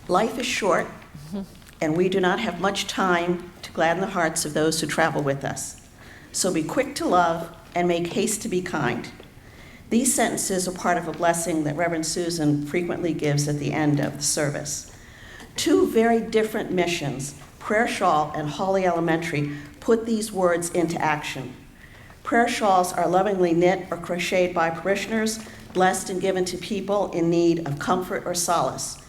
Life is short, and we do not have much time to gladden the hearts of those who travel with us. So be quick to love and make haste to be kind. These sentences are part of a blessing that Reverend Susan frequently gives at the end of the service. Two very different missions, Prayer Shawl and Halley Elementary, put these words into action. Prayer shawls are lovingly knit or crocheted by parishioners, blessed and given to people in need of comfort or solace.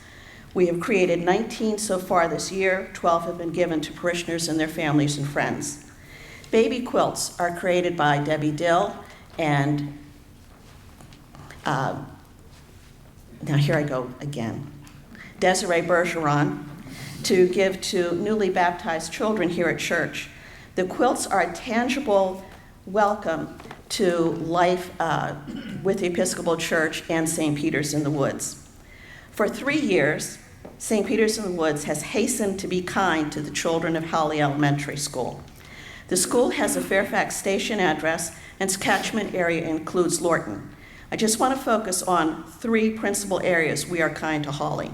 We have created 19 so far this year. 12 have been given to parishioners and their families and friends. Baby quilts are created by Debbie Dill and, now here I go again, Desiree Bergeron, to give to newly baptized children here at church. The quilts are a tangible welcome to life with the Episcopal Church and St. Peter's in the Woods. For 3 years, St. Peter's in the Woods has hastened to be kind to the children of Halley Elementary School. The school has a Fairfax Station address, and its catchment area includes Lorton. I just want to focus on 3 principal areas we are kind to Halley.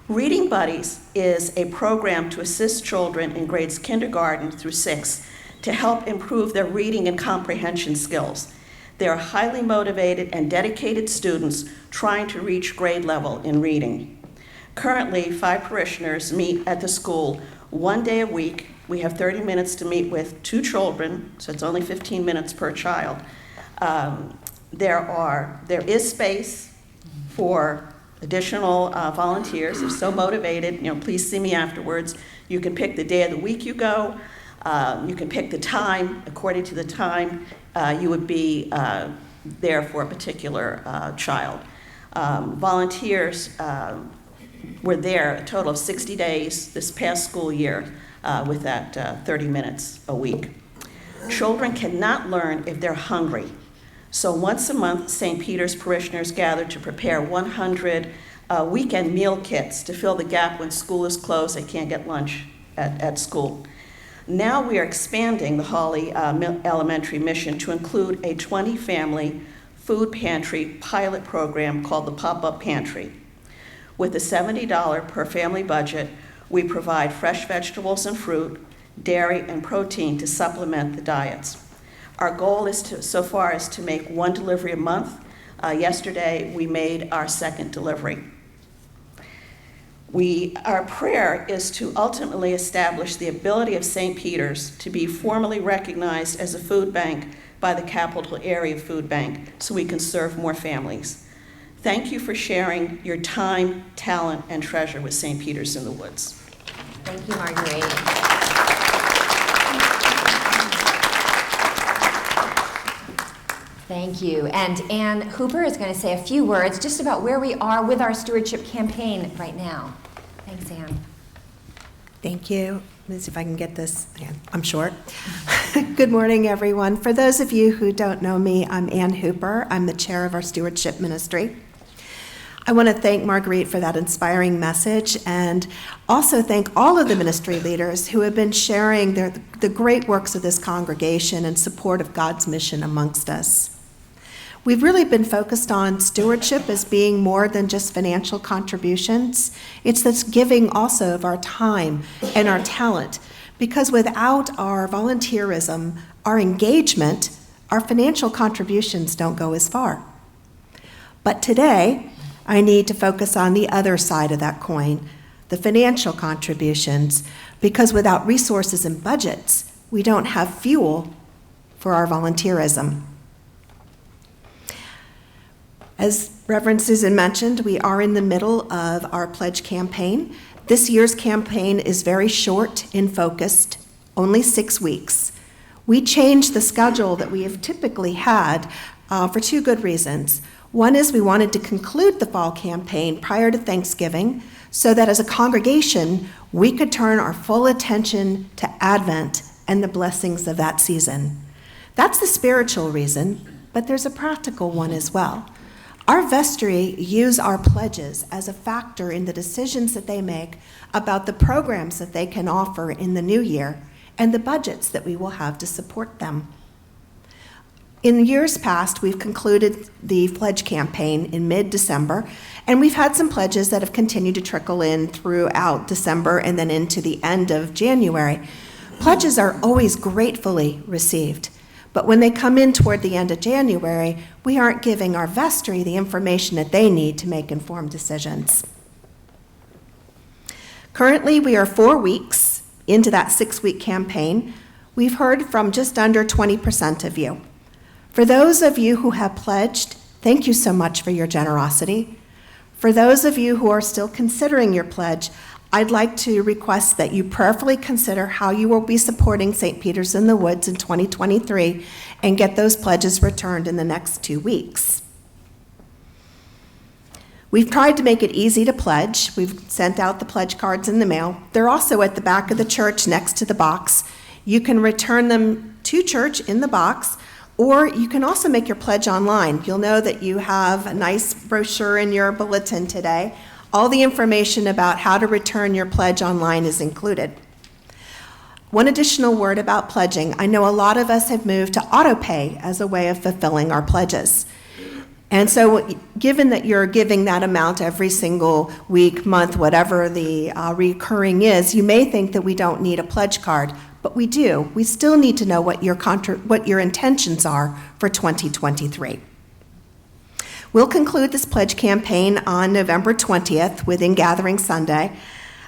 Reading Buddies is a program to assist children in grades kindergarten through 6 to help improve their reading and comprehension skills. They are highly motivated and dedicated students trying to reach grade level in reading. Currently, 5 parishioners meet at the school 1 day a week. We have 30 minutes to meet with 2 children, so it's only 15 minutes per child. There is space for additional volunteers. If so motivated, please see me afterwards. You can pick the day of the week you go. You can pick the time. According to the time, you would be there for a particular child. Volunteers were there a total of 60 days this past school year with that 30 minutes a week. Children cannot learn if they're hungry. So once a month, St. Peter's parishioners gather to prepare 100 weekend meal kits to fill the gap when school is closed. They can't get lunch at school. Now we are expanding the Halley Elementary mission to include a 20-family food pantry pilot program called the Pop-Up Pantry. With a $70 per family budget, we provide fresh vegetables and fruit, dairy, and protein to supplement the diets. Our goal is so far is to make 1 delivery a month. Yesterday, we made our 2nd delivery. Our prayer is to ultimately establish the ability of St. Peter's to be formally recognized as a food bank by the Capital Area Food Bank so we can serve more families. Thank you for sharing your time, talent, and treasure with St. Peter's in the Woods. Thank you, Marguerite. Thank you. And Ann Hooper is going to say a few words just about where we are with our stewardship campaign right now. Thanks, Ann. Thank you. Let's see if I can get this. I'm short. Good morning, everyone. For those of you who don't know me, I'm Ann Hooper. I'm the chair of our stewardship ministry. I want to thank Marguerite for that inspiring message, and also thank all of the ministry leaders who have been sharing the great works of this congregation in support of God's mission amongst us. We've really been focused on stewardship as being more than just financial contributions. It's this giving also of our time and our talent, because without our volunteerism, our engagement, our financial contributions don't go as far. But today, I need to focus on the other side of that coin, the financial contributions, because without resources and budgets, we don't have fuel for our volunteerism. As Reverend Susan mentioned, we are in the middle of our pledge campaign. This year's campaign is very short and focused, only 6 weeks. We changed the schedule that we have typically had for 2 good reasons. One is we wanted to conclude the fall campaign prior to Thanksgiving so that as a congregation, we could turn our full attention to Advent and the blessings of that season. That's the spiritual reason, but there's a practical one as well. Our vestry use our pledges as a factor in the decisions that they make about the programs that they can offer in the new year and the budgets that we will have to support them. In years past, we've concluded the pledge campaign in mid-December, and we've had some pledges that have continued to trickle in throughout December and then into the end of January. Pledges are always gratefully received, but when they come in toward the end of January, we aren't giving our vestry the information that they need to make informed decisions. Currently, we are 4 weeks into that 6-week campaign. We've heard from just under 20% of you. For those of you who have pledged, thank you so much for your generosity. For those of you who are still considering your pledge, I'd like to request that you prayerfully consider how you will be supporting St. Peter's in the Woods in 2023 and get those pledges returned in the next 2 weeks. We've tried to make it easy to pledge. We've sent out the pledge cards in the mail. They're also at the back of the church next to the box. You can return them to church in the box, or you can also make your pledge online. You'll know that you have a nice brochure in your bulletin today. All the information about how to return your pledge online is included. One additional word about pledging. I know a lot of us have moved to auto-pay as a way of fulfilling our pledges. And so given that you're giving that amount every single week, month, whatever the recurring is, you may think that we don't need a pledge card, but we do. We still need to know what your intentions are for 2023. We'll conclude this pledge campaign on November 20th with In Gathering Sunday.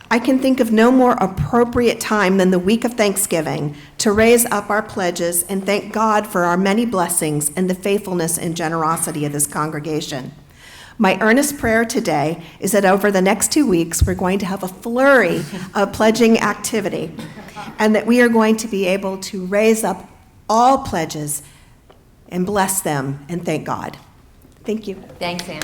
I can think of no more appropriate time than the week of Thanksgiving to raise up our pledges and thank God for our many blessings and the faithfulness and generosity of this congregation. My earnest prayer today is that over the next 2 weeks, we're going to have a flurry of pledging activity, and that we are going to be able to raise up all pledges and bless them and thank God. Thank you. Thanks, Anne.